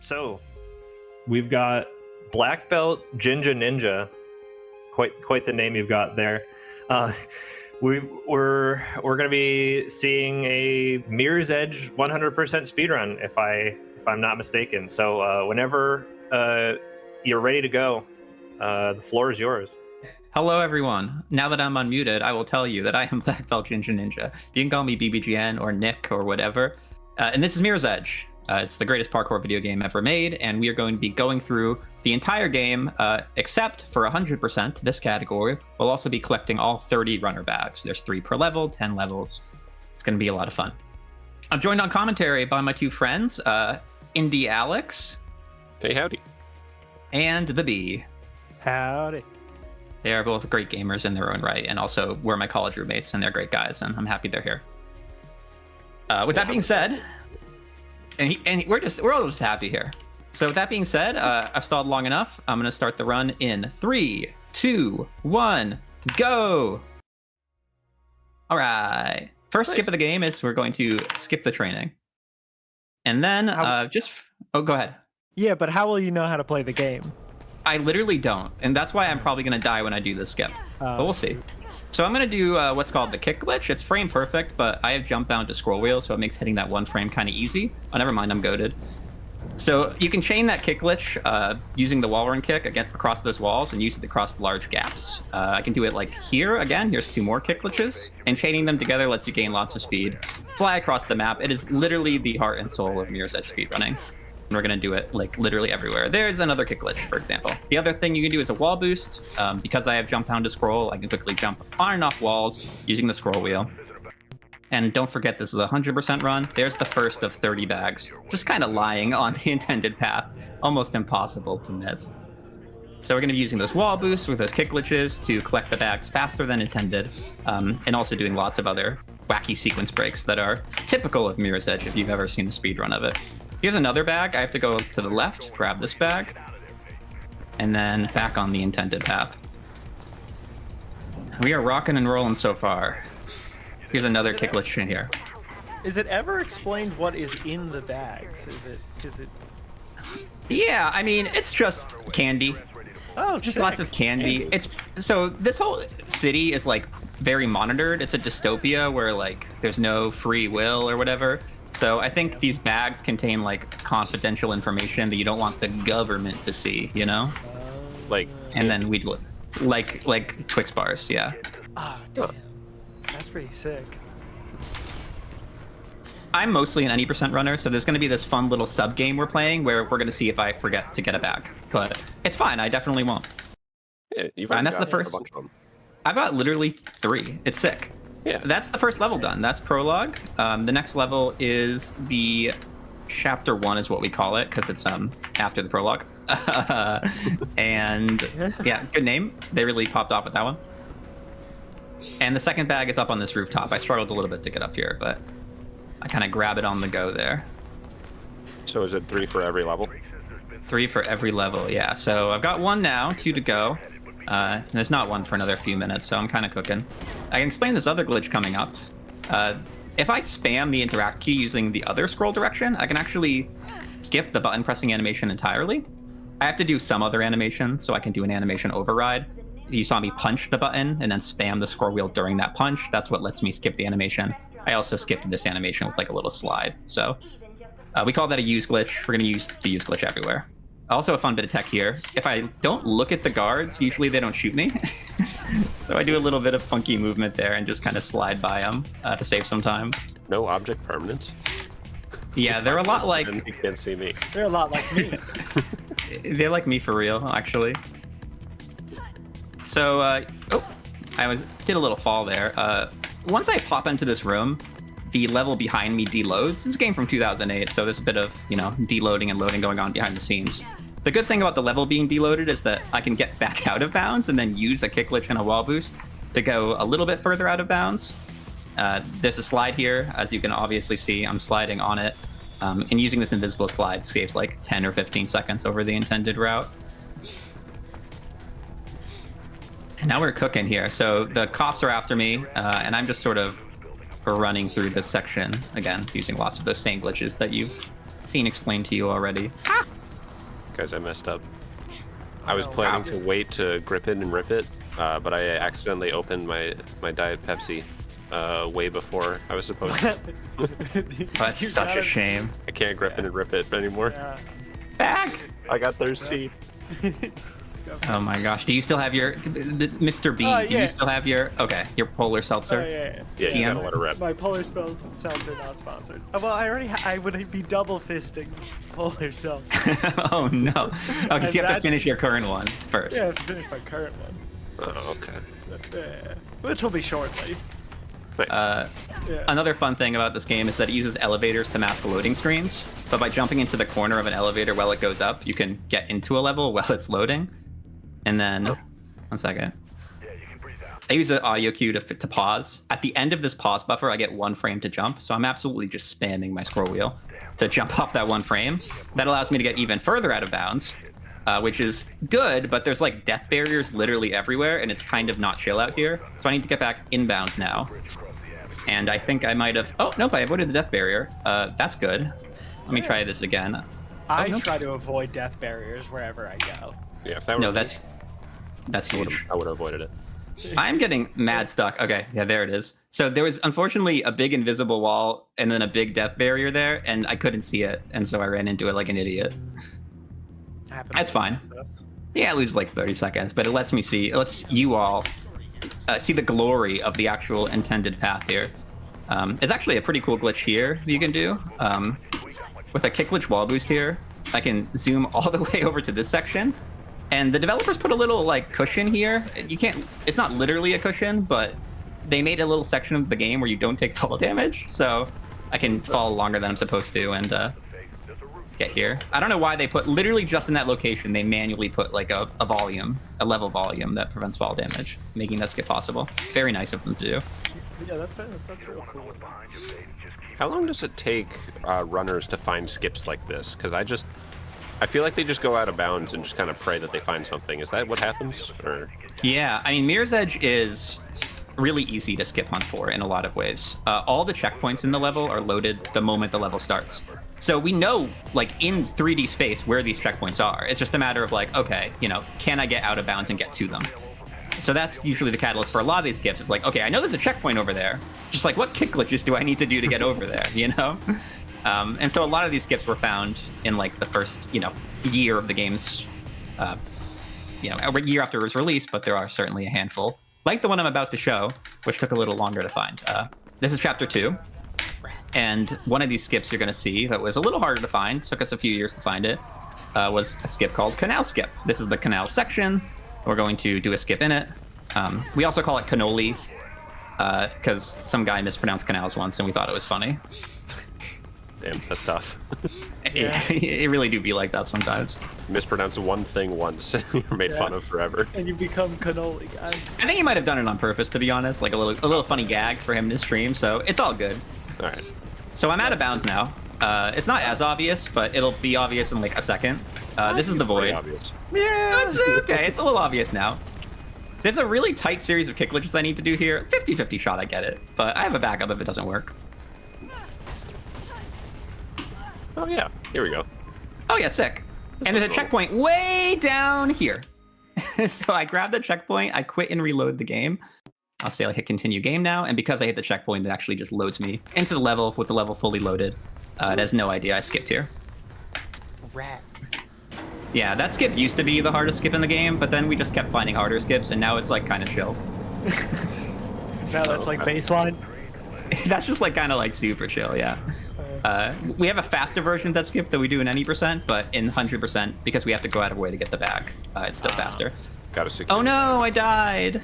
So we've got Blackbeltginganinja. Quite the name you've got there. We're going to be seeing a Mirror's Edge 100% speedrun, if I'm not mistaken. So whenever you're ready to go, the floor is yours. Hello, everyone. Now that I'm unmuted, I will tell you that I am Blackbeltginganinja. You can call me BBGN or Nick or whatever. And this is Mirror's Edge. It's the greatest parkour video game ever made, and we are going to be going through the entire game, except for 100%, this category. We'll also be collecting all 30 runner bags. There's 3 per level, 10 levels. It's going to be a lot of fun. I'm joined on commentary by my 2 friends, Indy Alex. Hey, howdy. And the Bee. Howdy. They are both great gamers in their own right, and also we're my college roommates, and they're great guys, and I'm happy they're here. With that being said, we're all just happy here. So with that being said, I've stalled long enough. I'm gonna start the run in 3, 2, 1, go! All right. First skip of the game is we're going to skip the training. And then go ahead. Yeah, but how will you know how to play the game? I literally don't, and that's why I'm probably gonna die when I do this skip. But we'll see. So I'm gonna do what's called the kick glitch. It's frame perfect, but I have jump bound to scroll wheel, so it makes hitting that one frame kind of easy. Oh, never mind, I'm goated. So you can chain that kick glitch using the wall run kick across those walls and use it to cross the large gaps. I can do it like here again. Here's 2 more kick glitches, and chaining them together lets you gain lots of speed, fly across the map. It is literally the heart and soul of Mirror's Edge speedrunning. And we're gonna do it like literally everywhere. There's another kick glitch, for example. The other thing you can do is a wall boost. Because I have jump down to scroll, I can quickly jump on and off walls using the scroll wheel. And don't forget, this is a 100% run. There's the first of 30 bags, just kind of lying on the intended path. Almost impossible to miss. So we're gonna be using those wall boosts with those kick glitches to collect the bags faster than intended, and also doing lots of other wacky sequence breaks that are typical of Mirror's Edge if you've ever seen a speedrun of it. Here's another bag. I have to go to the left, grab this bag, and then back on the intended path. We are rocking and rolling so far. Here's another kick glitch in here. Is it ever explained what is in the bags? Is it? Yeah, I mean, it's just candy. Oh, just sick. lots of candy. So this whole city is like very monitored. It's a dystopia where like there's no free will or whatever. So I think these bags contain like confidential information that you don't want the government to see, you know? And then we'd like Twix bars, yeah. Ah, damn. That's pretty sick. I'm mostly an 90% runner, so there's gonna be this fun little sub game we're playing where we're gonna see if I forget to get a bag. But it's fine, I definitely won't. Yeah, you've and that's got the first. a bunch of them. I've got literally 3. It's sick. Yeah. That's the first level done. That's prologue. The next level is the chapter 1 is what we call it, because it's after the prologue. And yeah, good name. They really popped off with that one. And the second bag is up on this rooftop. I struggled a little bit to get up here, but I kind of grab it on the go there. So is it 3 for every level? 3 for every level, yeah. So I've got 1 now, 2 to go. And there's not 1 for another few minutes, so I'm kind of cooking. I can explain this other glitch coming up. If I spam the interact key using the other scroll direction, I can actually skip the button pressing animation entirely. I have to do some other animation, so I can do an animation override. You saw me punch the button and then spam the scroll wheel during that punch. That's what lets me skip the animation. I also skipped this animation with like a little slide. So we call that a use glitch. We're gonna use the use glitch everywhere. Also a fun bit of tech here. If I don't look at the guards, usually they don't shoot me. So I do a little bit of funky movement there and just kind of slide by them to save some time. No object permanence? Yeah, they're a lot like... You can't see me. They're a lot like me. They're like me for real, actually. So, I did a little fall there. Once I pop into this room, the level behind me deloads. This is a game from 2008, so there's a bit of, deloading and loading going on behind the scenes. The good thing about the level being deloaded is that I can get back out of bounds and then use a kick glitch and a wall boost to go a little bit further out of bounds. There's a slide here, as you can obviously see. I'm sliding on it, and using this invisible slide saves like 10 or 15 seconds over the intended route. And now we're cooking here. So the cops are after me, and I'm just sort of running through this section, again, using lots of those same glitches that you've seen explained to you already. Guys, I messed up. I was planning to wait to grip it and rip it, but I accidentally opened my Diet Pepsi way before I was supposed to. That's such a shame. I can't grip it and rip it anymore. Yeah. Back! I got thirsty. Oh my gosh. Do you still have your... Mr. B, do you still have your... Okay, your polar seltzer? Oh, yeah. Yeah, you gotta let it rip. My polar seltzer not sponsored. Well, I would be double fisting polar seltzer. Oh no. Okay, so you have to finish your current one first. Yeah, finish my current one. Oh, okay. Which will be shortly. Nice. Another fun thing about this game is that it uses elevators to mask loading screens. But by jumping into the corner of an elevator while it goes up, you can get into a level while it's loading. And then, 1 second. I use an audio cue to pause. At the end of this pause buffer, I get 1 frame to jump. So I'm absolutely just spamming my scroll wheel to jump off that 1 frame. That allows me to get even further out of bounds, which is good, but there's like death barriers literally everywhere, and it's kind of not chill out here. So I need to get back inbounds now. And I think I might have... Oh, nope, I avoided the death barrier. That's good. Let me try this again. I try to avoid death barriers wherever I go. Yeah, if that were No, me, that's huge. I would have avoided it. I'm getting mad stuck. Okay, yeah, there it is. So there was unfortunately a big invisible wall and then a big death barrier there, and I couldn't see it, and so I ran into it like an idiot. That's fine. Yeah, it loses like 30 seconds, but it lets me see. It lets you all see the glory of the actual intended path here. It's actually a pretty cool glitch here that you can do. With a kick glitch wall boost here, I can zoom all the way over to this section. And the developers put a little like cushion here. You can't, it's not literally a cushion, but they made a little section of the game where you don't take fall damage. So I can fall longer than I'm supposed to and get here. I don't know why they put, literally just in that location, they manually put like a volume, a level volume that prevents fall damage, making that skip possible. Very nice of them to do. Yeah, that's real cool. How long does it take runners to find skips like this? Because I feel like they just go out of bounds and just kind of pray that they find something. Is that what happens? Or... Yeah, I mean, Mirror's Edge is really easy to skip hunt for in a lot of ways. All the checkpoints in the level are loaded the moment the level starts. So we know, like, in 3D space where these checkpoints are. It's just a matter of, like, okay, you know, can I get out of bounds and get to them? So that's usually the catalyst for a lot of these skips. It's like, okay, I know there's a checkpoint over there. Just like, what kick glitches do I need to do to get over there, you know? And so a lot of these skips were found in, like, the first, you know, year of the game's, you know, a year after it was released, but there are certainly a handful. Like the one I'm about to show, which took a little longer to find. This is Chapter 2. And one of these skips you're going to see that was a little harder to find, took us a few years to find it, was a skip called Canal Skip. This is the canal section. We're going to do a skip in it. We also call it cannoli, because some guy mispronounced canals once and we thought it was funny. Damn, that's tough. Yeah. It really do be like that sometimes. Mispronounce one thing once, you're made fun of forever. And you become cannoli guy. I think he might have done it on purpose, to be honest, like a little funny gag for him to stream, so it's all good. All right. So I'm out of bounds now. It's not as obvious, but it'll be obvious in like a second. This is the void. Obvious. Yeah. It's okay, it's a little obvious now. There's a really tight series of kick glitches I need to do here. 50-50 shot, I get it, but I have a backup if it doesn't work. Oh yeah, here we go. Oh yeah, sick. And there's a checkpoint way down here. So I grab the checkpoint, I quit and reload the game. I'll say I hit continue game now, and because I hit the checkpoint, it actually just loads me into the level with the level fully loaded. It has no idea I skipped here. Rat. Yeah, that skip used to be the hardest skip in the game, but then we just kept finding harder skips, and now it's like kind of chill. Now that's like baseline. That's just like kind of like super chill, yeah. We have a faster version of that skip that we do in any percent, but in 100%, because we have to go out of way to get the bag, it's still faster. Got a Oh no, I died.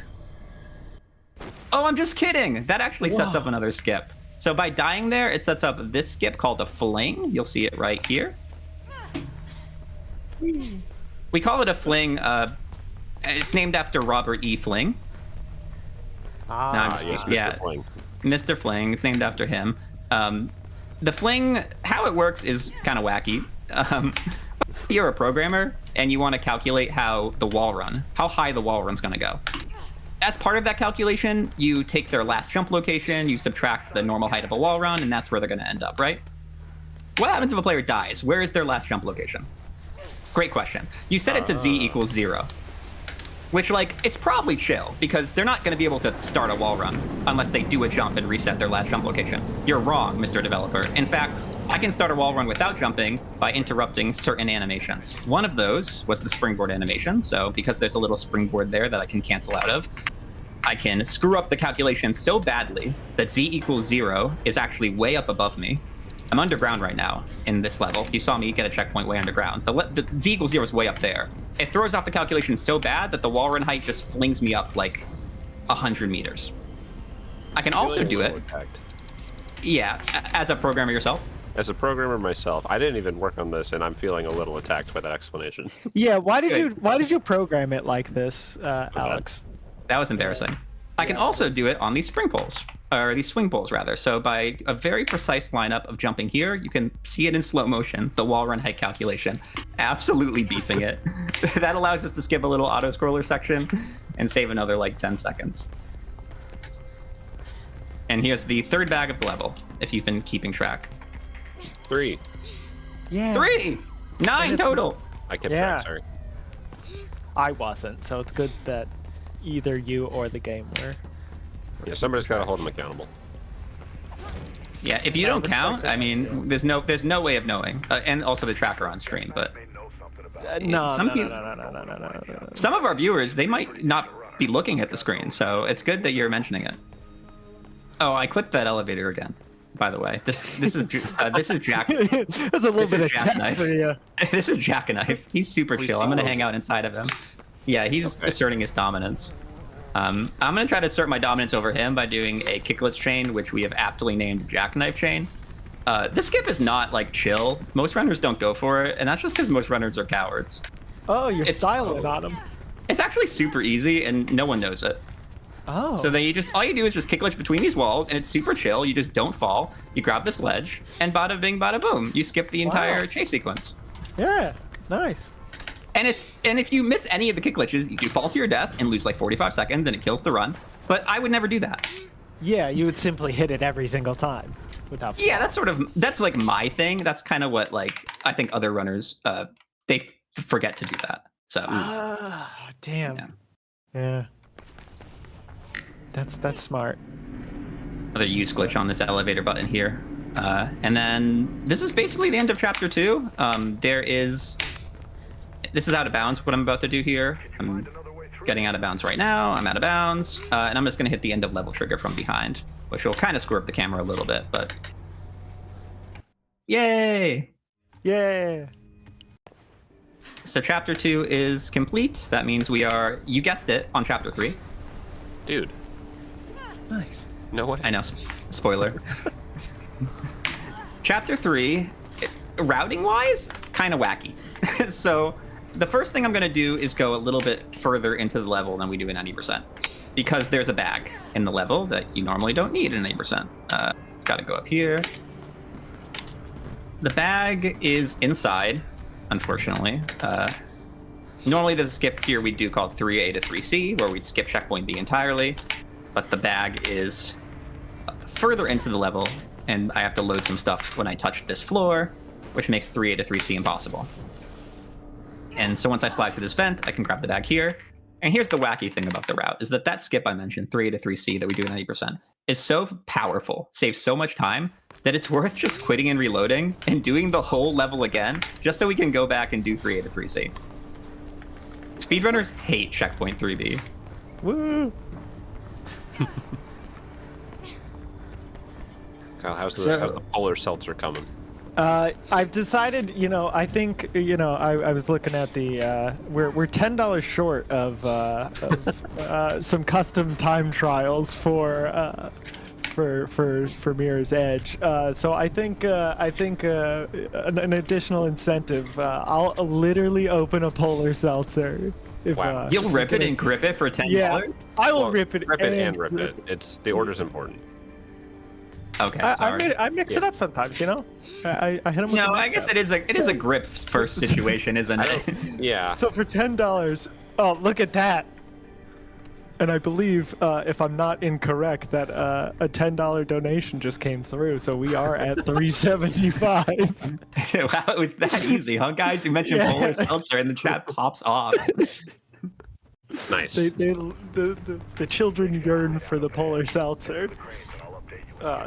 Oh, I'm just kidding. That actually sets up another skip. So by dying there, it sets up this skip called a fling. You'll see it right here. We call it a fling. It's named after Robert E. Fling. Yes, Mr. Fling. Mr. Fling. It's named after him. The fling, how it works is kind of wacky. You're a programmer, and you want to calculate how high the wall run's going to go. As part of that calculation, you take their last jump location, you subtract the normal height of a wall run, and that's where they're going to end up, right? What happens if a player dies? Where is their last jump location? Great question. You set it to z equals 0. Which, like, it's probably chill, because they're not going to be able to start a wall run unless they do a jump and reset their last jump location. You're wrong, Mr. Developer. In fact, I can start a wall run without jumping by interrupting certain animations. One of those was the springboard animation, so because there's a little springboard there that I can cancel out of, I can screw up the calculation so badly that z equals 0 is actually way up above me. I'm underground right now in this level. You saw me get a checkpoint way underground. The z equals 0 is way up there. It throws off the calculation so bad that the wall run height just flings me up like 100 meters. I can also do it. Yeah, as a programmer yourself. As a programmer myself, I didn't even work on this, and I'm feeling a little attacked by that explanation. Yeah, why did you program it like this, Alex? That was embarrassing. I can also do it on these spring poles, or these swing poles rather. So by a very precise lineup of jumping here, you can see it in slow motion, the wall run height calculation. Absolutely beefing it. That allows us to skip a little auto scroller section and save another like 10 seconds. And here's the third bag of the level, if you've been keeping track. 3. Yeah. 3! 9 total! I kept track, sorry. I wasn't, so it's good that either you or the game were. Yeah, somebody's got to hold them accountable. Yeah, if you don't count, I mean, there's no way of knowing. And also the tracker on stream, but No. some of our viewers, they might not be looking at the screen, so it's good that you're mentioning it. Oh, I clipped that elevator again. By the way, this is Jack. That's a little bit of tech for you. This is Jackknife. He's super chill. I'm gonna hang out inside of him. Yeah, he's asserting his dominance. I'm gonna try to assert my dominance over him by doing a kicklets chain, which we have aptly named Jackknife chain. This skip is not like chill. Most runners don't go for it, and that's just because most runners are cowards. Oh, you're styling on him. It's actually super easy, and no one knows it. Oh. So then all you do is just kickledge between these walls, and it's super chill. You just don't fall. You grab this ledge, and bada bing, bada boom. You skip the entire chase sequence. Yeah, nice. And if you miss any of the kick glitches, you fall to your death and lose like 45 seconds, and it kills the run. But I would never do that. Yeah, you would simply hit it every single time without. Yeah, that's like my thing. That's kind of what like I think other runners they forget to do that. So. Damn. Yeah. That's smart. Another use glitch on this elevator button here. And then this is basically the end of chapter 2. This is out of bounds, what I'm about to do here. I'm getting out of bounds right now. I'm out of bounds. And I'm just going to hit the end of level trigger from behind, which will kind of screw up the camera a little bit, but... Yay! Yeah! So chapter 2 is complete. That means we are, you guessed it, on chapter 3. Dude. Nice. No way. I know. Spoiler. Chapter 3, routing-wise, kind of wacky. So the first thing I'm going to do is go a little bit further into the level than we do in 90%. Because there's a bag in the level that you normally don't need in 90%. Got to go up here. The bag is inside, unfortunately. Normally there's a skip here we do called 3A to 3C, where we'd skip checkpoint B entirely. But the bag is further into the level, and I have to load some stuff when I touch this floor, which makes 3A to 3C impossible. And so once I slide through this vent, I can grab the bag here. And here's the wacky thing about the route, is that skip I mentioned, 3A to 3C, that we do at 90%, is so powerful, saves so much time, that it's worth just quitting and reloading and doing the whole level again, just so we can go back and do 3A to 3C. Speedrunners hate checkpoint 3B. Woo! Kyle, how's the polar seltzer coming? I've decided, I think, I was looking at the, we're $10 short of some custom time trials for Mirror's Edge. So I think an additional incentive. I'll literally open a polar seltzer. If, wow. You'll rip it and grip it for $10? Yeah, I will rip it. Rip it and rip it. It's the order's important. Okay, sorry. I mix it up sometimes, I hit them with No, I guess it is a grip first situation, isn't it? Yeah. So for $10, oh, look at that. And I believe, if I'm not incorrect, that a $10 donation just came through, so we are at 375. Wow, it was that easy, huh, guys? You mentioned Yeah. Polar Seltzer, and the chat pops off. Nice. The children yearn for the Polar Seltzer.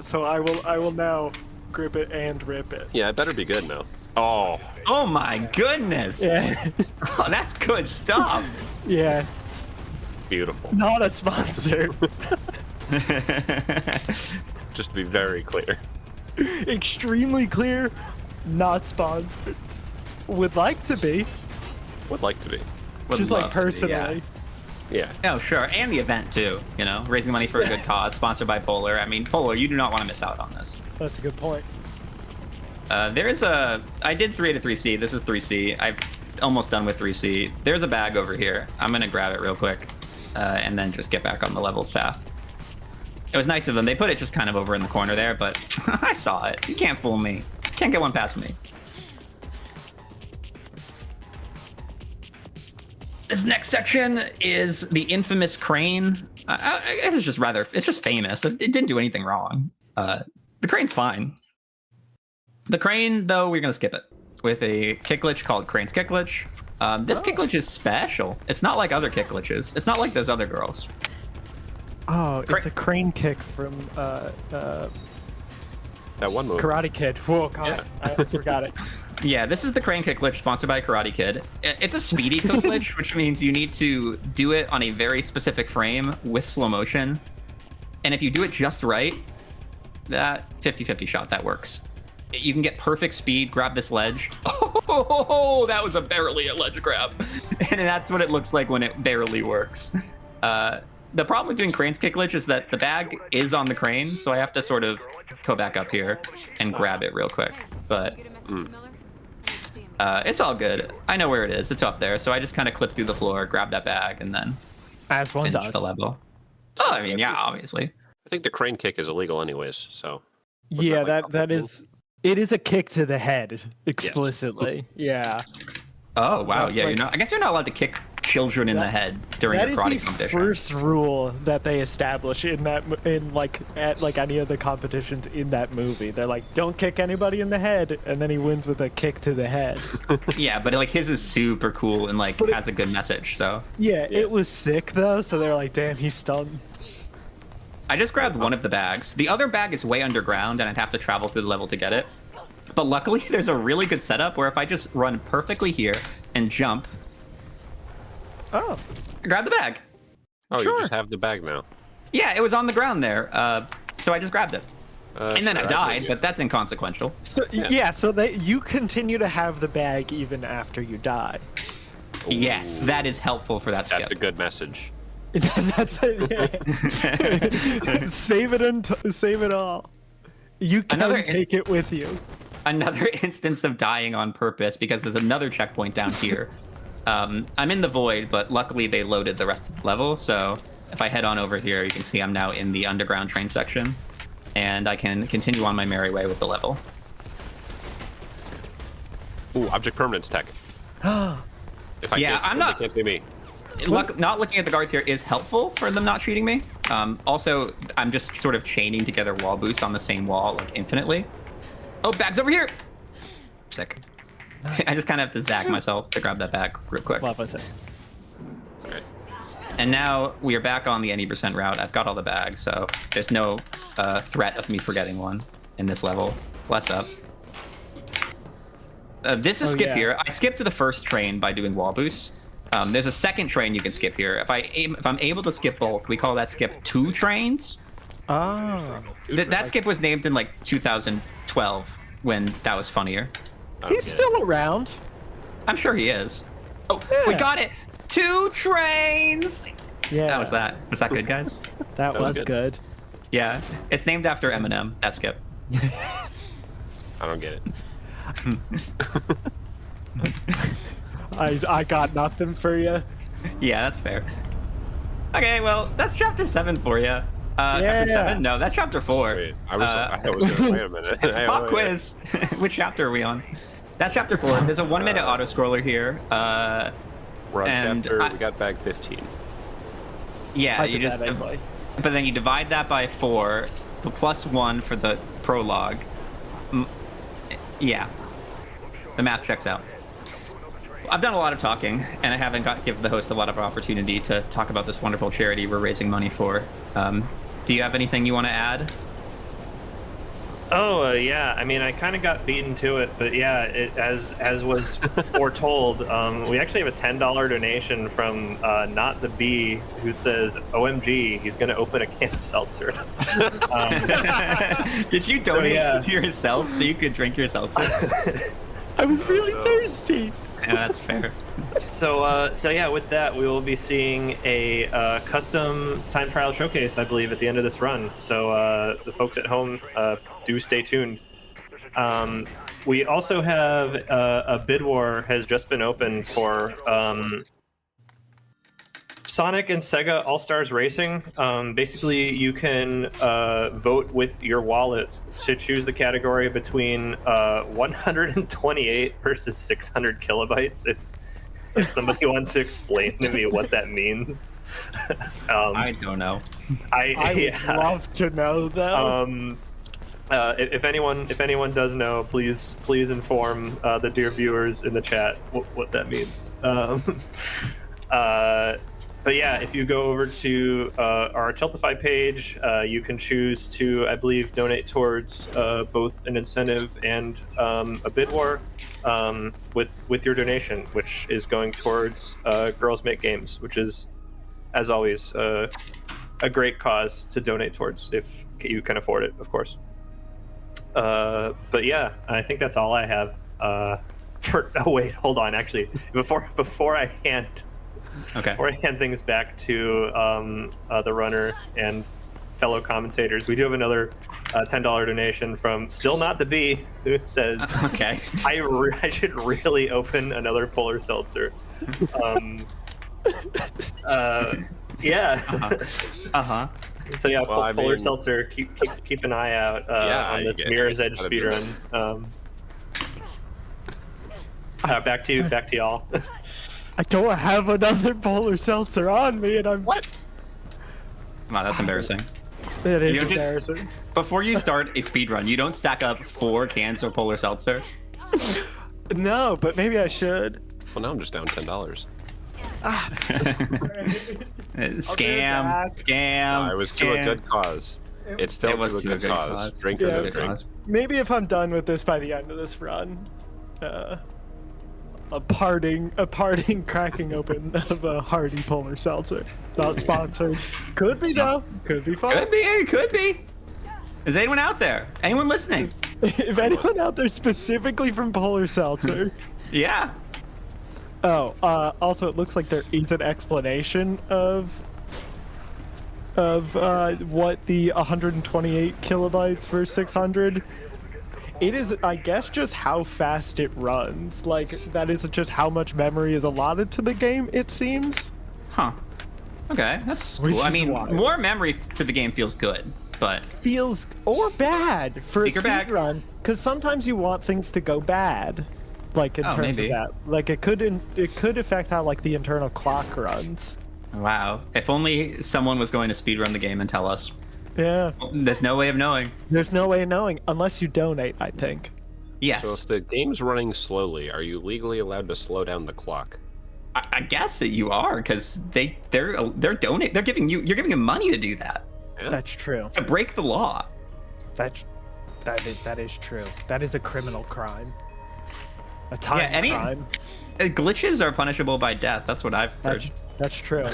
So I will now grip it and rip it. Yeah, it better be good now. Oh. Oh my goodness! Yeah. Oh, that's good stuff. Yeah. Beautiful. Not a sponsor. Just to be very clear. Extremely clear. Not sponsored. Would like to be. Would like to be. Would Just love like to be, personally. Yeah. Oh, sure. And the event, too. You know, raising money for a good cause, sponsored by Polar. I mean, Polar, you do not want to miss out on this. That's a good point. There is a... I did 3 to 3C. This is 3C. I've almost done with 3C. There's a bag over here. I'm going to grab it real quick and then just get back on the levels path. It was nice of them. They put it just kind of over in the corner there, but I saw it. You can't fool me. Can't get one past me. This next section is the infamous crane. I guess it's just it's just famous. It didn't do anything wrong. The crane's fine. The crane, though, we're going to skip it with a kick glitch called Crane's Kick Glitch. This kick glitch is special. It's not like other kick glitches. It's not like those other girls. Oh, it's a crane kick from That one movie. Karate Kid. Whoa, God. Yeah. I almost forgot it. Yeah, this is the crane kick glitch sponsored by Karate Kid. It's a speedy kick glitch, which means you need to do it on a very specific frame with slow motion. And if you do it just right, that 50-50 shot, that works. You can get perfect speed, grab this ledge. Oh, that was barely a ledge grab. And that's what it looks like when it barely works. The problem with doing Crane's Kick Glitch is that the bag is on the crane, so I have to sort of go back up here and grab it real quick. But it's all good. I know where it is. It's up there. So I just kind of clip through the floor, grab that bag, and then As one finish does. the level. Oh, I mean, yeah, obviously. I think the crane kick is illegal anyways, so. Yeah, Wasn't that is. It is a kick to the head, explicitly. Yeah. Oh, wow. That's Yeah, like- I guess you're not allowed to kick children in the head during That a is karate the competition. first rule that they establish at any of the competitions in that movie. They're like, don't kick anybody in the head, and then he wins with a kick to the head. Yeah, but like his is super cool and like has a good message. So Yeah, it was sick though. So they're like, damn, he's stunned. I just grabbed one of the bags. The other bag is way underground, and I'd have to travel through the level to get it. But luckily, there's a really good setup where if I just run perfectly here and jump, Oh, I grab the bag. Oh, Sure. you just have the bag now. Yeah, it was on the ground there, so I just grabbed it. And then Sure, I died, believe but that's inconsequential. so yeah, so that you continue to have the bag even after you die. you. Yes, that is helpful for that That's a skip. good message. That's it. Yeah. Save it all. You can Another- take it with you. Another instance of dying on purpose because there's another checkpoint down here. I'm in the void, but luckily they loaded the rest of the level, so if I head on over here, you can see I'm now in the underground train section, and I can continue on my merry way with the level. Ooh, object permanence tech. If I Yeah, can't see I'm them, not- they can't see me. Not looking at the guards here is helpful for them not cheating me. Also, I'm just sort of chaining together wall boost on the same wall, like, infinitely. Oh, bag's over here! Sick. I just kind of have to zag myself to grab that bag real quick. Love it. Alright. And now we are back on the any % route. I've got all the bags, so there's no threat of me forgetting one in this level. Bless up. This is Oh, skip yeah. here. I skipped to the first train by doing wall boosts. There's a second train you can skip here. If I'm able to skip both, we call that skip 2 trains. Ah, That skip was named in like 2012 when that was funnier. I don't he's get still around. I'm sure he is. Oh, we Yeah. got it! 2 trains! Yeah, That was that. Was that good, guys? That was was good. good. Yeah. It's named after Eminem, that skip. I don't get it. I got nothing for you. Yeah, that's fair. Okay, well, that's chapter 7 for you. Chapter Yeah. 7? No, that's chapter 4. Wait, I thought it was gonna wait a minute. Pop quiz. Which chapter are we on? That's chapter 4. There's a 1-minute auto scroller here. We're on And chapter. I- We got bag 15. Yeah, you just. Hypothetically. But then you divide that by 4, plus 1 for the prologue. Yeah, the math checks out. I've done a lot of talking, and I haven't given the host a lot of opportunity to talk about this wonderful charity we're raising money for. Do you have anything you want to add? Oh, yeah. I mean, I kind of got beaten to it, but yeah, as was foretold, we actually have a $10 donation from Not the Bee, who says, OMG, he's going to open a can of seltzer. Did you donate to yourself so you could drink your seltzer? I was really thirsty. Yeah, that's fair. So yeah, with that, we will be seeing a custom time trial showcase, I believe, at the end of this run. So the folks at home, do stay tuned. We also have a bid war has just been opened for Sonic and Sega All-Stars Racing. Basically, you can vote with your wallet to choose the category between 128 versus 600 kilobytes. If somebody wants to explain to me what that means. I don't know. I would love to know, though. If anyone does know, please inform the dear viewers in the chat what that means. But yeah, if you go over to our Tiltify page, you can choose to, I believe, donate towards both an incentive and a bid war with your donation, which is going towards Girls Make Games, which is, as always, a great cause to donate towards if you can afford it, of course. But yeah, I think that's all I have. Oh wait, hold on. Actually, before I hand things back to the runner and fellow commentators, we do have another $10 donation from Still Not the Bee, who says, "Okay, I should really open another polar seltzer." Yeah. So yeah, Well, polar seltzer. Keep an eye out on this Mirror's Edge speedrun. Back to y'all. I don't have another polar seltzer on me, and I'm... What? Wow, that's embarrassing. It is embarrassing. Before you start a speed run, you don't stack up 4 cans of polar seltzer. No, but maybe I should. Well, now I'm just down $10. Scam. No, it was to a good cause. It's still to a good cause. Drink another drink. Maybe if I'm done with this by the end of this run, a parting cracking open of a hearty polar seltzer. Not sponsored. Could be though. Could be fun. Could be. Is anyone out there? Anyone listening? If anyone out there specifically from polar seltzer. Yeah. Oh, also it looks like there is an explanation of what the 128 kilobytes versus 600. It is, I guess, just how fast it runs. Like, that is just how much memory is allotted to the game, it seems. Huh. Okay, that's cool. I mean, more memory to the game feels good, but... Feels, or bad, for a speedrun. Because sometimes you want things to go bad. Like, in terms of that. Like, it could affect how, like, the internal clock runs. Wow. If only someone was going to speedrun the game and tell us. Yeah. There's no way of knowing. There's no way of knowing, unless you donate, I think. Yes. So if the game's running slowly, are you legally allowed to slow down the clock? I guess that you are, because they're donating. You're giving them money to do that. Yeah. That's true. To break the law. That is true. That is a criminal crime. A time crime. Glitches are punishable by death. That's what I've heard. That's true.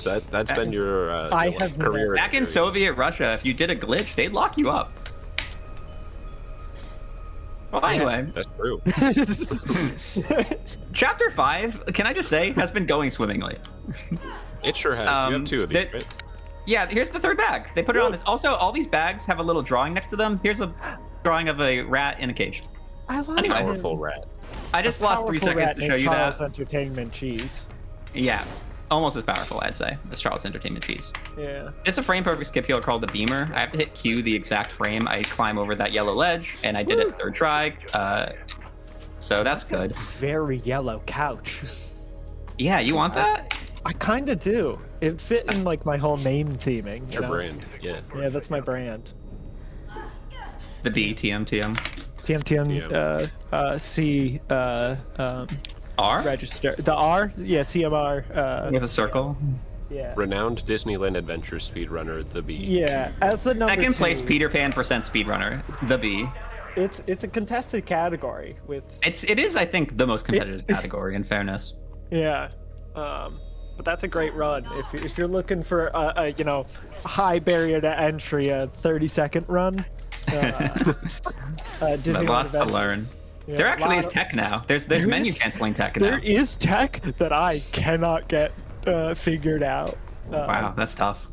That's been your career. Back in Soviet Russia, if you did a glitch, they'd lock you up. Well, anyway. That's true. Chapter 5, can I just say, has been going swimmingly. It sure has. You have 2 of these, right? Yeah, here's the 3rd bag. They put it on this. Also, all these bags have a little drawing next to them. Here's a drawing of a rat in a cage. I love a powerful rat. I just lost 3 seconds to show you that. Charles Entertainment Cheese. Yeah, almost as powerful, I'd say, as Charles Entertainment Cheese. Yeah. It's a frame-perfect skip heel called the Beamer. I have to hit Q the exact frame. I climb over that yellow ledge, and I did it 3rd try. So that's good. Very yellow couch. Yeah, you want that? I kind of do. It fit in like my whole name theming. Your brand, yeah. Yeah, that's my brand. The B, TM. TM, C, R? register. The R? Yeah, CMR. With a circle? Yeah. Renowned Disneyland Adventure speedrunner, the B. Yeah, as the number Second 2, place Peter Pan % speedrunner, the B. It's a contested category with. It is, I think, the most competitive category, in fairness. Yeah. But that's a great run. If you're looking for a high barrier to entry, a 30-second run. But lots to learn. Yeah, there actually is tech now. There's menu canceling tech now. There is tech that I cannot get figured out. Wow, that's tough.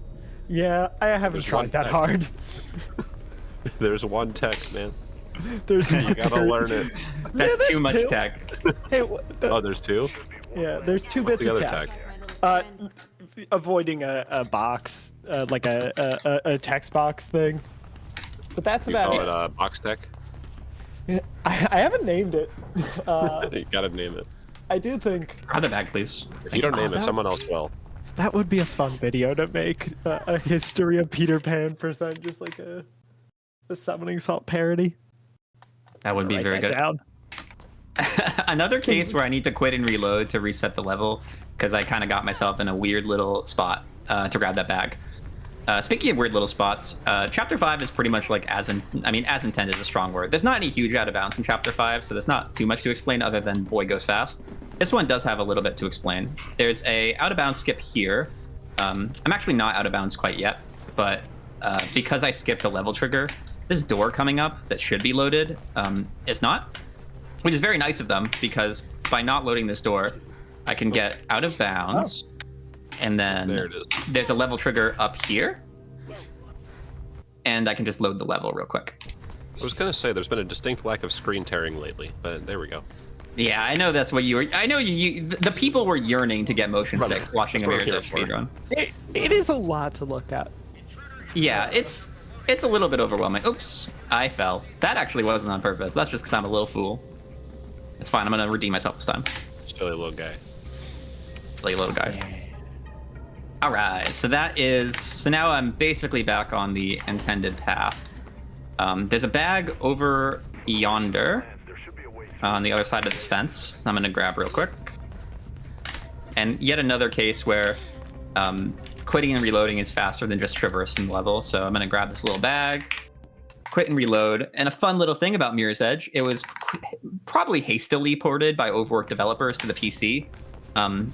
Yeah, I haven't There's tried one that tech. hard. There's one tech, man. There's You gotta learn it. That's there's too much two. tech. Hey, Oh, there's 2? yeah, there's 2 What's bits the of other tech. Avoiding a box, like a text box thing. But that's You about call it. it box tech? Yeah, I haven't named it. You gotta name it. I do think Grab the bag, please. If you don't name it, that- someone else will. that would be a fun video to make. A history of Peter Pan %, just like a Summoning Salt parody. That would be Write very that good. down. Another case where I need to quit and reload to reset the level because I kind of got myself in a weird little spot to grab that bag. Speaking of weird little spots, Chapter 5 is pretty much like as intended is a strong word. There's not any huge out of bounds in Chapter 5, so there's not too much to explain other than boy goes fast. This one does have a little bit to explain. There's a out of bounds skip here. I'm actually not out of bounds quite yet, but because I skipped a level trigger, this door coming up that should be loaded is not, which is very nice of them because by not loading this door, I can get out of bounds. And then There it is. there's a level trigger up here. And I can just load the level real quick. I was gonna say there's been a distinct lack of screen tearing lately, but there we go. Yeah, I know that's what you were. I know the people were yearning to get motion Right. sick watching a That's what Mirror's I'm Edge here speedrun. It is a lot to look at. Yeah, it's a little bit overwhelming. Oops, I fell. That actually wasn't on purpose. That's just because I'm a little fool. It's fine. I'm gonna redeem myself this time. Silly little guy. Silly little guy. All right, so now I'm basically back on the intended path. There's a bag over yonder on the other side of this fence. I'm gonna grab real quick. And yet another case where quitting and reloading is faster than just traversing the level. So I'm gonna grab this little bag, quit and reload. And a fun little thing about Mirror's Edge, it was probably hastily ported by overworked developers to the PC.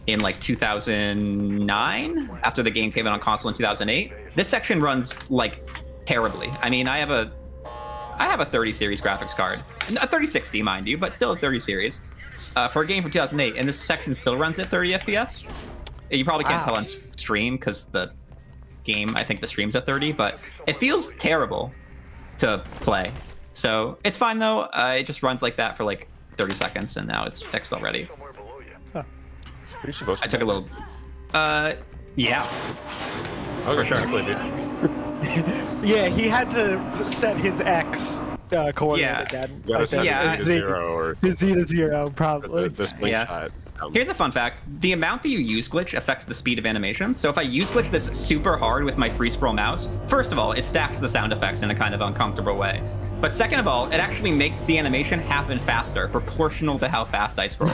In like 2009, after the game came out on console in 2008. This section runs like terribly. I mean, I have a 30 series graphics card, a 3060 mind you, but still a 30 series for a game from 2008, and this section still runs at 30 FPS. You probably can't tell on stream because the game, I think the stream's at 30, but it feels terrible to play. So it's fine though. It just runs like that for like 30 seconds, and now it's fixed already. Are you supposed to? I took a little. Yeah. Oh, for sure. exactly, dude. Yeah, he had to set his X coordinate Yeah. again. You gotta set Yeah. it to 0 or His Z to 0, probably. the slingshot. Here's a fun fact. The amount that you use glitch affects the speed of animation. So if I use glitch this super hard with my free scroll mouse, first of all, it stacks the sound effects in a kind of uncomfortable way. But second of all, it actually makes the animation happen faster, proportional to how fast I scroll.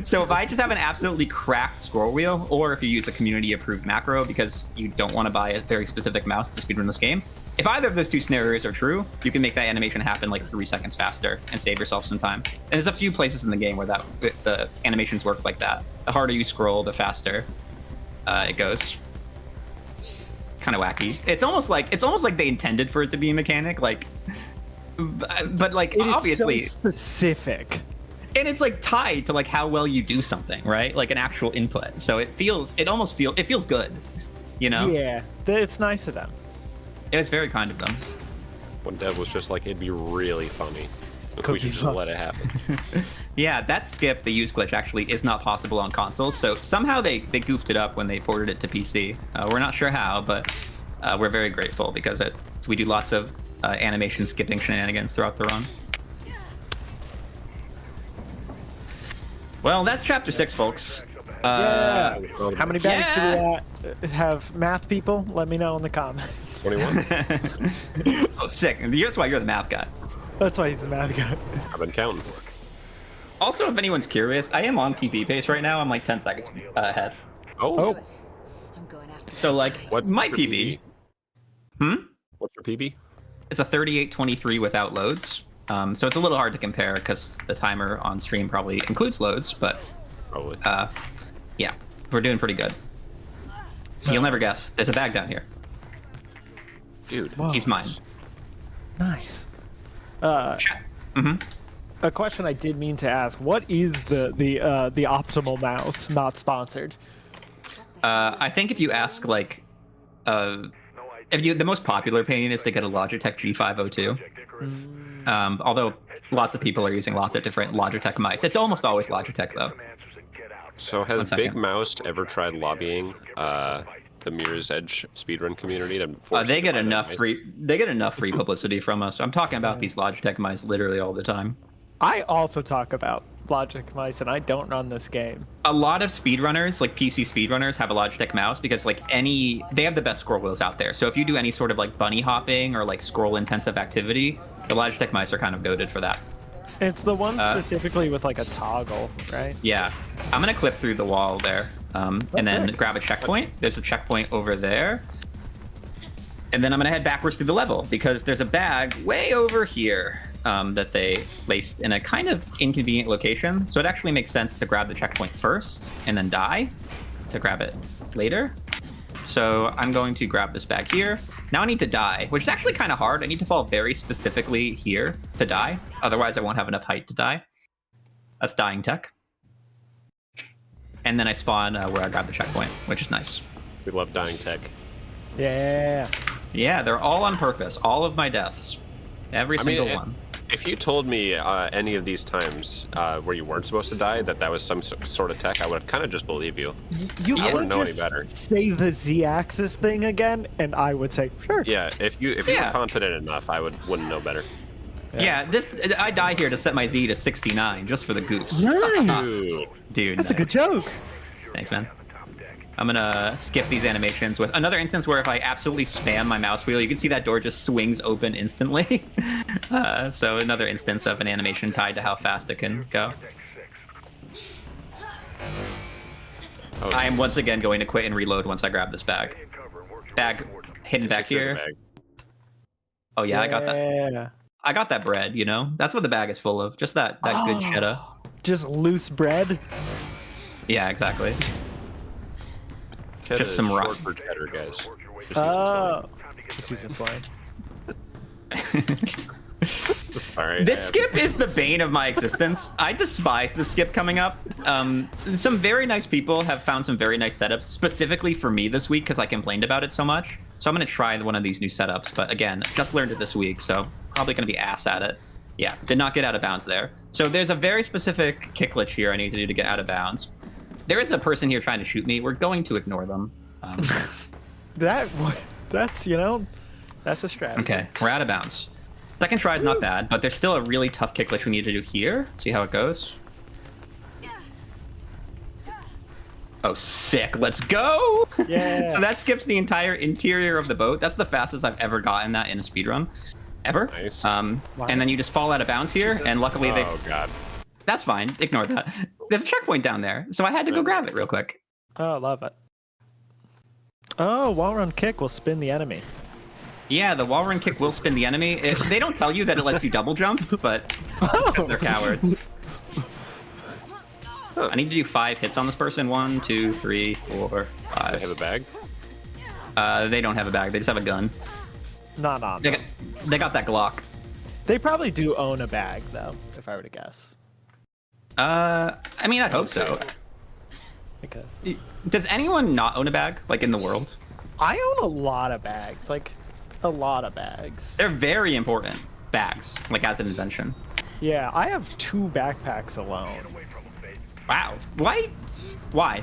So if I just have an absolutely cracked scroll wheel, or if you use a community-approved macro because you don't want to buy a very specific mouse to speedrun this game, if either of those two scenarios are true, you can make that animation happen like 3 seconds faster and save yourself some time. And there's a few places in the game where the animations work like that. The harder you scroll, the faster it goes. Kind of wacky. It's almost like they intended for it to be a mechanic, like, but like It is obviously, so specific. and it's like tied to like how well you do something, right? Like an actual input. So it feels good, you know? Yeah, it's nice of them. It was very kind of them. One dev was just like, it'd be really funny if we should just let it happen. Yeah, that skip, the use glitch, actually is not possible on consoles. So somehow they goofed it up when they ported it to PC. We're not sure how, but we're very grateful because we do lots of animation skipping shenanigans throughout the run. Well, that's Chapter 6, folks. Yeah. How many bags Yeah. do we have? Math people? Let me know in the comments. 21. Oh, sick. That's why you're the math guy. That's why he's the math guy. I've been counting. Also, if anyone's curious, I am on PB pace right now. I'm like 10 seconds ahead. Oh. I'm going after So, like, What's my your PB. Hmm? What's your PB? It's a 38:23 without loads. So it's a little hard to compare because the timer on stream probably includes loads, but Probably. yeah, we're doing pretty good. You'll never guess. There's a bag down here. Dude. Whoa. He's mine. Nice. Mm-hmm. A question I did mean to ask: what is the optimal mouse? Not sponsored. I think if you ask like, the most popular pain is to get a Logitech G502. Although lots of people are using lots of different Logitech mice. It's almost always Logitech though. So has 1 second. Big Mouse ever tried lobbying the Mirror's Edge speedrun community to force They you to get buy that enough mice? free publicity from us. I'm talking about these Logitech mice literally all the time. I also talk about Logitech mice, and I don't run this game. A lot of speedrunners, like PC speedrunners, have a Logitech mouse because they have the best scroll wheels out there. So if you do any sort of like bunny hopping or like scroll intensive activity, the Logitech mice are kind of goated for that. It's the one specifically with like a toggle, right? Yeah, I'm gonna clip through the wall there, and then sick. grab a checkpoint. There's a checkpoint over there, and then I'm gonna head backwards through the level because there's a bag way over here that they placed in a kind of inconvenient location. So it actually makes sense to grab the checkpoint first and then die to grab it later. So I'm going to grab this bag here. Now I need to die, which is actually kind of hard. I need to fall very specifically here to die. Otherwise, I won't have enough height to die. That's dying tech. And then I spawn where I grab the checkpoint, which is nice. We love dying tech. Yeah. Yeah, they're all on purpose. All of my deaths. Every single one. If you told me any of these times where you weren't supposed to die, that was some sort of tech, I would kind of just believe you. You I could wouldn't know any just better. say the Z-axis thing again, and I would say sure. Yeah, if you were confident enough, I wouldn't know better. Yeah, I die here to set my Z to 69 just for the goofs. Nice. Dude, That's a good joke. Thanks, man. I'm gonna skip these animations with another instance where if I absolutely spam my mouse wheel, you can see that door just swings open instantly. So another instance of an animation tied to how fast it can go. Oh, I am once again going to quit and reload once I grab this bag. Bag hidden back secure the here. bag. Oh yeah, I got that. Yeah. I got that bread, you know? That's what the bag is full of. Just that good cheddar. Just loose bread. Yeah, exactly. Cheddar Just some is rock. short for cheddar, guys. Just Oh. Just using slang. All right. This skip is the bane of my existence. I despise the skip coming up. Some very nice people have found some very nice setups specifically for me this week because I complained about it so much. So I'm going to try one of these new setups. But again, just learned it this week, so probably going to be ass at it. Yeah, did not get out of bounds there. So there's a very specific kick glitch here I need to do to get out of bounds. There is a person here trying to shoot me. We're going to ignore them. That's, you know, that's a strategy. Okay, we're out of bounds. Second try is not bad, but there's still a really tough kick glitch we need to do here. See how it goes. Oh, sick. Let's go. Yeah. So that skips the entire interior of the boat. That's the fastest I've ever gotten that in a speedrun. Ever. Nice. And then you just fall out of bounds here, and luckily they... Oh, God. That's fine. Ignore that. There's a checkpoint down there, so I had to go grab it real quick. Oh, love it. Oh, wall run kick will spin the enemy. Yeah, the wall run kick will spin the enemy. They don't tell you that it lets you double jump, but they're cowards. I need to do 5 hits on this person. 1, 2, 3, 4, 5. They have a bag? They don't have a bag. They just have a gun. Not on. They got that Glock. They probably do own a bag, though, if I were to guess. I mean, I'd hope so. Okay. Does anyone not own a bag, like, in the world? I own a lot of bags, like a lot of bags. They're very important bags, like as an invention. Yeah, I have 2 backpacks alone. Wow. Why?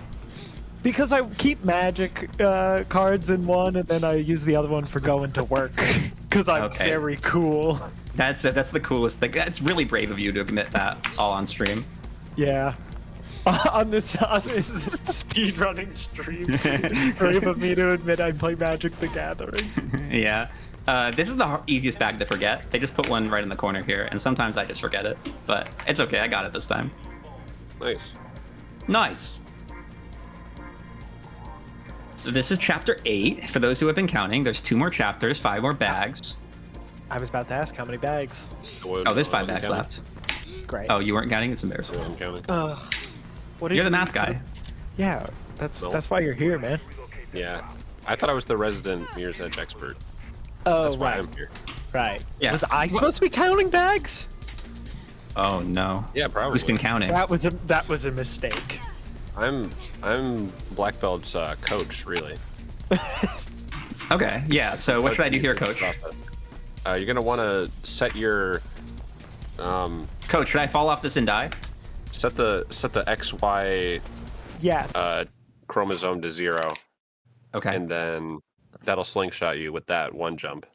Because I keep magic cards in one, and then I use the other one for going to work. Because I'm very cool. That's the coolest thing. That's really brave of you to admit that all on stream. Yeah. on this speedrunning stream. Brave of me to admit I play Magic the Gathering. Yeah. This is the easiest bag to forget. They just put one right in the corner here, and sometimes I just forget it. But it's okay, I got it this time. Nice. Nice. So this is chapter 8. For those who have been counting, there's 2 more chapters, 5 more bags. I was about to ask how many bags. Oh, there's 5 bags left. Great. Oh, you weren't counting? It's embarrassing. I'm counting. What You're the math guy. Yeah, that's why you're here, man. Yeah. I thought I was the resident Mirror's Edge expert. Oh, That's why right. I'm here. Right. Yeah. Was I supposed to be counting bags? Oh no. Yeah, probably. Who's been counting? That was a mistake. I'm Black Belt's coach, really. Okay, yeah, so what should I do here, Coach? You're gonna want to set your Coach, should I fall off this and die? set the XY Yes. chromosome to 0, Okay. and then that'll slingshot you with that one jump.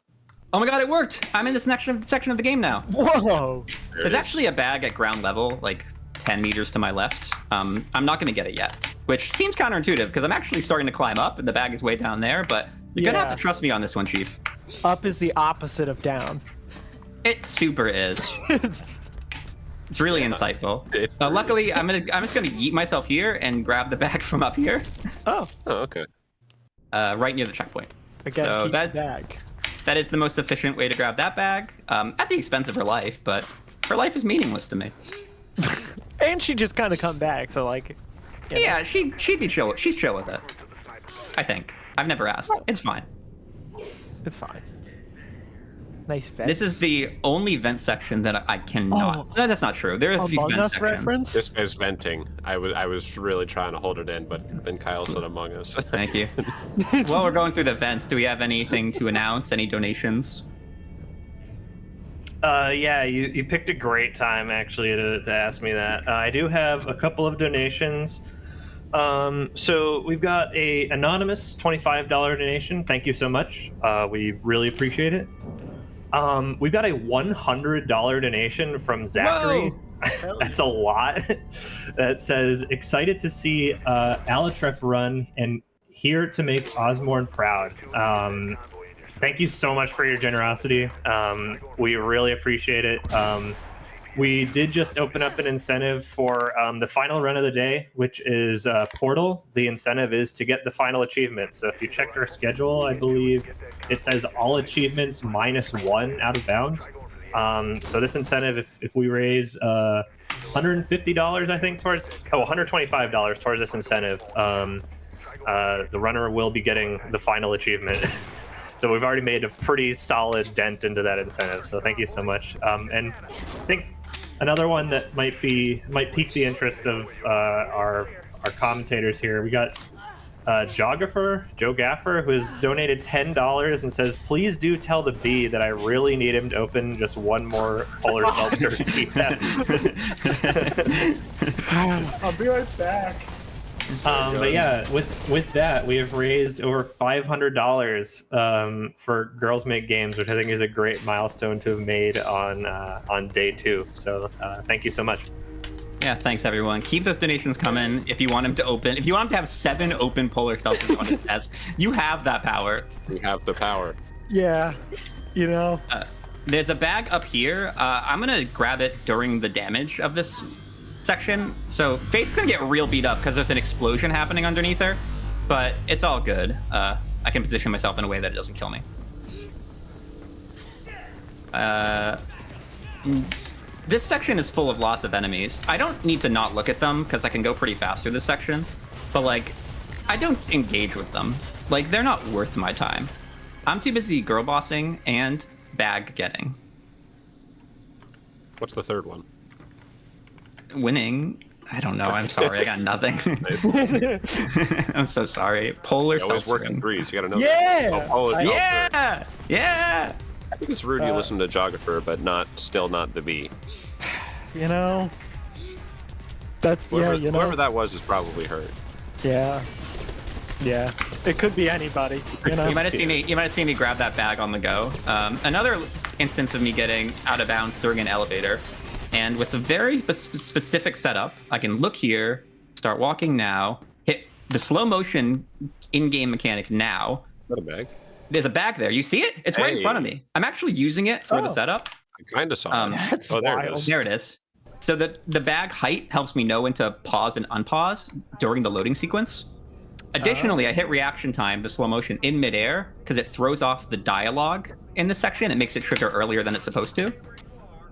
Oh my god, it worked! I'm in this next section of the game now. Whoa. There There's it is. actually a bag at ground level, like 10 meters to my left. I'm not gonna get it yet, which seems counterintuitive because I'm actually starting to climb up and the bag is way down there, but you're gonna have to trust me on this one, Chief. Up is the opposite of down. It super is. It's really insightful. Luckily, I'm just gonna yeet myself here and grab the bag from up here, Oh, okay. right near the checkpoint. again, So keep that- the bag. That is the most efficient way to grab that bag, at the expense of her life, but her life is meaningless to me. And she just kind of come back, so like. you know. Yeah, she'd be chill. She's chill with it. I think. I've never asked. It's fine. It's fine. Nice vent. This is the only vent section that I cannot. Oh. No, that's not true. There are a few Among vent Us sections. reference. This guy's venting. I was really trying to hold it in, but then Kyle said Among Us. Thank you. While we're going through the vents, do we have anything to announce? Any donations? Yeah, you picked a great time actually to ask me that. I do have a couple of donations. So we've got a anonymous $25 donation. Thank you so much. We really appreciate it. We've got a $100 donation from Zachary. That's a lot. That says, excited to see Alatref run and here to make Osborne proud. Thank you so much for your generosity. We really appreciate it. We did just open up an incentive for the final run of the day, which is Portal. The incentive is to get the final achievement. So if you checked our schedule, I believe it says all achievements -1 out of bounds. So this incentive, if we raise $150, I think, towards $125 towards this incentive, the runner will be getting the final achievement. So we've already made a pretty solid dent into that incentive. So thank you so much. And I think another one that might pique the interest of our commentators here. We got Joe Gaffer, who has donated $10 and says, "Please do tell the bee that I really need him to open just one more polar seltzer TF." I'll be right back. But yeah, with that, we have raised over $500 for Girls Make Games, which I think is a great milestone to have made on day 2. So thank you so much. Yeah, thanks everyone. Keep those donations coming. If you want him to open, if you want him to have 7 open polar seltzers on his desk, you have that power. We have the power. Yeah, you know. There's a bag up here. I'm gonna grab it during the damage of this section. So Faith's gonna get real beat up because there's an explosion happening underneath her, but it's all good. I can position myself in a way that it doesn't kill me. This section is full of lots of enemies. I don't need to not look at them because I can go pretty fast through this section, but like, I don't engage with them. Like, they're not worth my time. I'm too busy girl bossing and bag getting. What's the third one? Winning. I don't know. I'm sorry. I got nothing. I'm so sorry. Polar You always work seltzering. in threes. You gotta know. Yeah! That. Oh, Polar seltzer. Yeah! Yeah! I think it's rude you listen to Jogger, but still not the bee. You know. That's Whoever, yeah. You know. whoever that was is probably hurt. Yeah. Yeah. It could be anybody. You know. You might have seen me. You might have seen me grab that bag on the go. Another instance of me getting out of bounds during an elevator, and with a very specific setup, I can look here, Start walking now. Hit the slow motion in-game mechanic now. Got a bag. There's a bag there. You see it? It's right in front of me. I'm actually using it for the setup. I kind of saw it. That's there it wild. is. There it is. So the bag height helps me know when to pause and unpause during the loading sequence. Additionally, I hit reaction time, the slow motion, in midair because it throws off the dialogue in this section. It makes it trigger earlier than it's supposed to.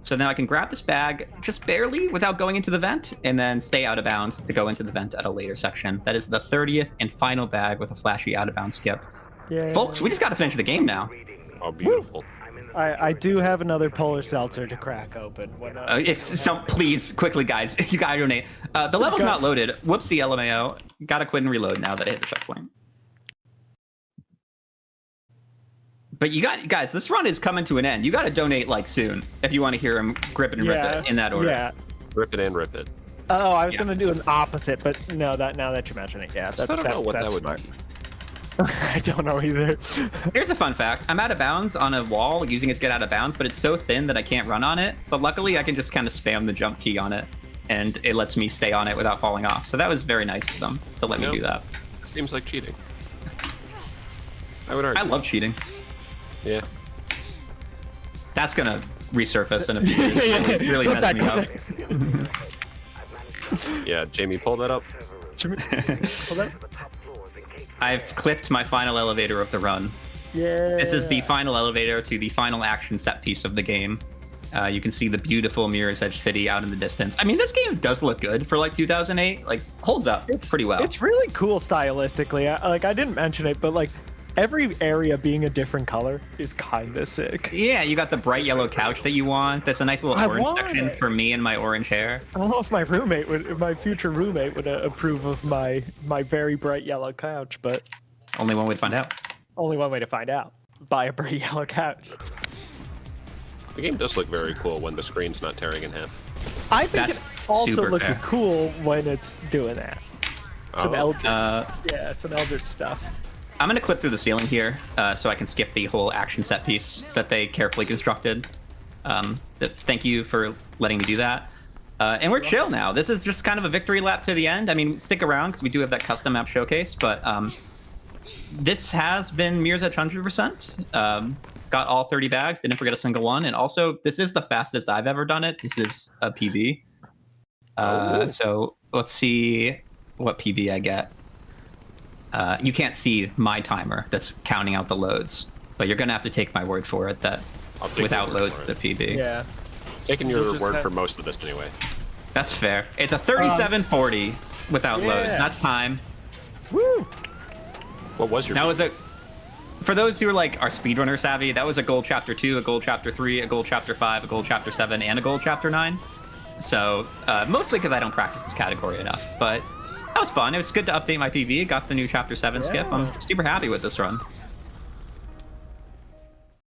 So now I can grab this bag just barely without going into the vent and then stay out of bounds to go into the vent at a later section. That is the 30th and final bag with a flashy out of bounds skip. Yeah. Folks, we just got to finish the game now. Oh, beautiful. I do have another polar seltzer to crack open. When, Please, quickly, guys, you gotta donate. The level's not loaded. Whoopsie, LMAO. Gotta quit and reload now that I hit the checkpoint. But guys, this run is coming to an end. You gotta donate like soon if you want to hear him grip it and rip it in that order. Yeah. Rip it and rip it. Oh, I was gonna do an opposite, but no. Now that you mention it, yeah, I don't know what that would smart. be. I don't know either. Here's a fun fact. I'm out of bounds on a wall, using it to get out of bounds, but it's so thin that I can't run on it. But luckily, I can just kind of spam the jump key on it, and it lets me stay on it without falling off. So that was very nice of them to let me do that. Seems like cheating. I would argue. I love cheating. Yeah. That's gonna resurface in a few years. It really messed me up. Yeah, Jamie, pull that up. I've clipped my final elevator of the run. Yeah. This is the final elevator to the final action set piece of the game. You can see the beautiful Mirror's Edge City out in the distance. I mean, this game does look good for like 2008. Like, holds up pretty well. It's really cool stylistically. I didn't mention it, but like every area being a different color is kind of sick. Yeah, you got the bright yellow couch that you want. There's a nice little orange section for me and my orange hair. I don't know if my future roommate would approve of my very bright yellow couch, but Only one way to find out. only one way to find out: buy a bright yellow couch. The game does look very cool when the screen's not tearing in half. I think That's it also super looks fair. cool when it's doing that. Some Elder, some Elder stuff. I'm going to clip through the ceiling here so I can skip the whole action set piece that they carefully constructed. Thank you for letting me do that. And we're chill now. This is just kind of a victory lap to the end. I mean, stick around because we do have that custom map showcase, but this has been Mirror's Edge 100%. Got all 30 bags, didn't forget a single one. And also, this is the fastest I've ever done it. This is a PB. So let's see what PB I get. You can't see my timer that's counting out the loads, but you're gonna have to take my word for it that without loads it's a PB. Yeah. Taking your word for most of this anyway. That's fair. It's a 37:40 without loads. That's time. Woo! What was your? That was for those who are like are speedrunner savvy. That was a gold chapter 2, a gold chapter 3, a gold chapter 5, a gold chapter 7, and a gold chapter 9. So mostly because I don't practice this category enough, but that was fun. It was good to update my PV. Got the new chapter 7 skip. I'm super happy with this run.